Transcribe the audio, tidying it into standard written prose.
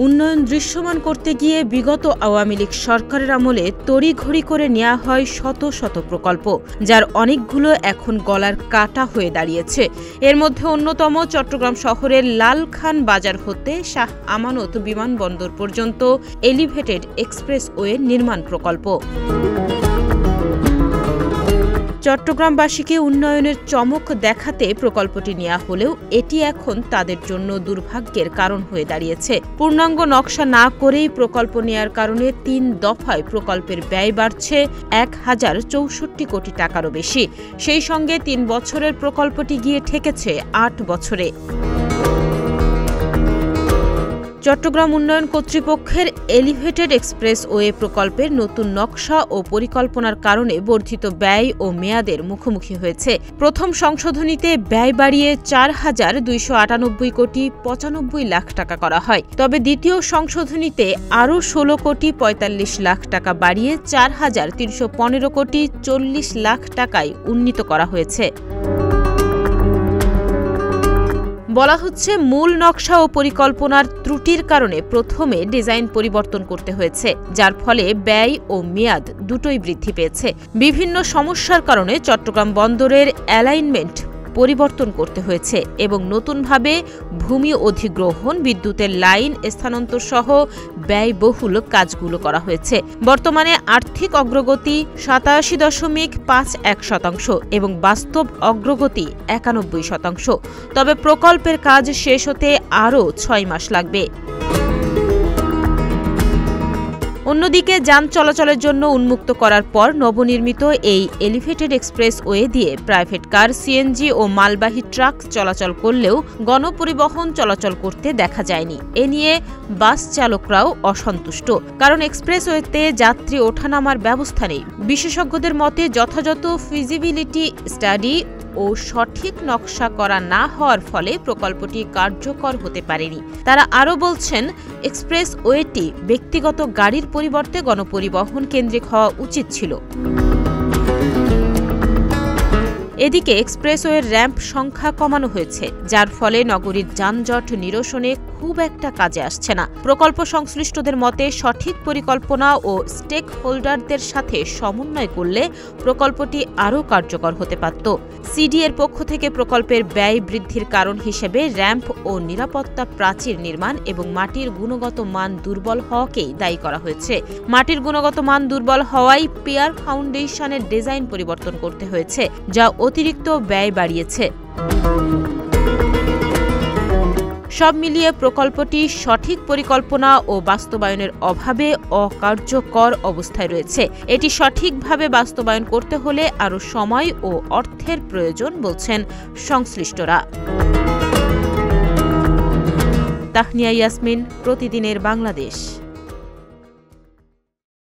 উন্নয়ন দৃশ্যমান করতে গিয়ে বিগত আওয়ামী লীগ সরকারের আমলে তড়িঘড়ি করে নেওয়া হয় শত শত প্রকল্প, যার অনেকগুলো এখন গলার কাটা হয়ে দাঁড়িয়েছে। এর মধ্যে অন্যতম চট্টগ্রাম শহরের লালখান বাজার হতে শাহ আমানত বিমানবন্দর পর্যন্ত এলিভেটেড এক্সপ্রেসওয়ে নির্মাণ প্রকল্প। চট্টগ্রামবাসীকে উন্নয়নের চমক দেখাতে প্রকল্পটি নেওয়া হলেও এটি এখন তাদের জন্য দুর্ভাগ্যের কারণ হয়ে দাঁড়িয়েছে। পূর্ণাঙ্গ নকশা না করেই প্রকল্প নেয়ার কারণে ৩ দফায় প্রকল্পের ব্যয় বাড়ছে ১,০৬৪ কোটি টাকারও বেশি। সেই সঙ্গে ৩ বছরের প্রকল্পটি গিয়ে ঠেকেছে ৮ বছরে। চট্টগ্রাম উন্নয়ন কর্তৃপক্ষের এলিভেটেড এক্সপ্রেসওয়ে প্রকল্পের নতুন নকশা ও পরিকল্পনার কারণে বর্ধিত ব্যয় ও মেয়াদের মুখোমুখি হয়েছে। প্রথম সংশোধনীতে ব্যয় বাড়িয়ে ৪,২৯৮ কোটি ৯৫ লাখ টাকা করা হয়। তবে দ্বিতীয় সংশোধনীতে আরও ১৬ কোটি ৪৫ লাখ টাকা বাড়িয়ে ৪,৩১৫ কোটি ৪০ লাখ টাকায় উন্নীত করা হয়েছে। বলা হচ্ছে, মূল নকশা ও পরিকল্পনার ত্রুটির কারণে প্রথমে ডিজাইন পরিবর্তন করতে হয়েছে, যার ফলে ব্যয় ও মেয়াদ দুটোই বৃদ্ধি পেয়েছে। বিভিন্ন সমস্যার কারণে চট্টগ্রাম বন্দরের অ্যালাইনমেন্ট পরিবর্তন করতে হয়েছে এবং নতুনভাবে ভূমি অধিগ্রহণ, বিদ্যুতের লাইন স্থানান্তর সহ ব্যয়বহুল কাজগুলো করা হয়েছে। বর্তমানে আর্থিক অগ্রগতি ৮৭.৫১% এবং বাস্তব অগ্রগতি ৯১%। তবে প্রকল্পের কাজ শেষ হতে আরও ৬ মাস লাগবে। অন্যদিকে যান চলাচলের জন্য উন্মুক্ত করার পর নবনির্মিত এই এলিভেটেড এক্সপ্রেসওয়ে দিয়ে প্রাইভেট কার, সিএনজি ও মালবাহী ট্রাক চলাচল করলেও গণপরিবহন চলাচল করতে দেখা যায়নি। এ নিয়ে বাস চালকরাও অসন্তুষ্ট, কারণ এক্সপ্রেসওয়েতে যাত্রী ওঠানামার ব্যবস্থা নেই। বিশেষজ্ঞদের মতে যথাযথ ফিজিবিলিটি স্টাডি ও সঠিক নকশা করা না হওয়ার ফলে প্রকল্পটি কার্যকর হতে পারেনি। তারা আরও বলছেন, এক্সপ্রেসওয়েটি ব্যক্তিগত গাড়ির পরিবর্তে গণপরিবহন কেন্দ্রিক হওয়া উচিত ছিল। এদিকে এক্সপ্রেসওয়ের র্যাম্প সংখ্যা কমানো হয়েছে, যার ফলে নগরীর যানজট নিরসনে খুব একটা কাজে আসছে না। প্রকল্প সংশ্লিষ্টদের মতে সঠিক পরিকল্পনা ও স্টেক হোল্ডারদের সাথে সমন্বয় করলে প্রকল্পটি আরও কার্যকর হতে পারত। সিডিএর পক্ষ থেকে প্রকল্পের ব্যয় বৃদ্ধির কারণ হিসেবে র্যাম্প ও নিরাপত্তা প্রাচীর নির্মাণ এবং মাটির গুণগত মান দুর্বল হওয়াকেই দায়ী করা হয়েছে। মাটির গুণগত মান দুর্বল হওয়ায় পিয়ার ফাউন্ডেশনের ডিজাইন পরিবর্তন করতে হয়েছে, যা অতিরিক্ত ব্যয় বাড়িয়েছে। সব মিলিয়ে প্রকল্পটি সঠিক পরিকল্পনা ও বাস্তবায়নের অভাবে অকার্যকর অবস্থায় রয়েছে। এটি সঠিকভাবে বাস্তবায়ন করতে হলে আরও সময় ও অর্থের প্রয়োজন বলছেন সংশ্লিষ্টরা। তাহনিয়া ইয়াসমিন, প্রতিদিনের বাংলাদেশ।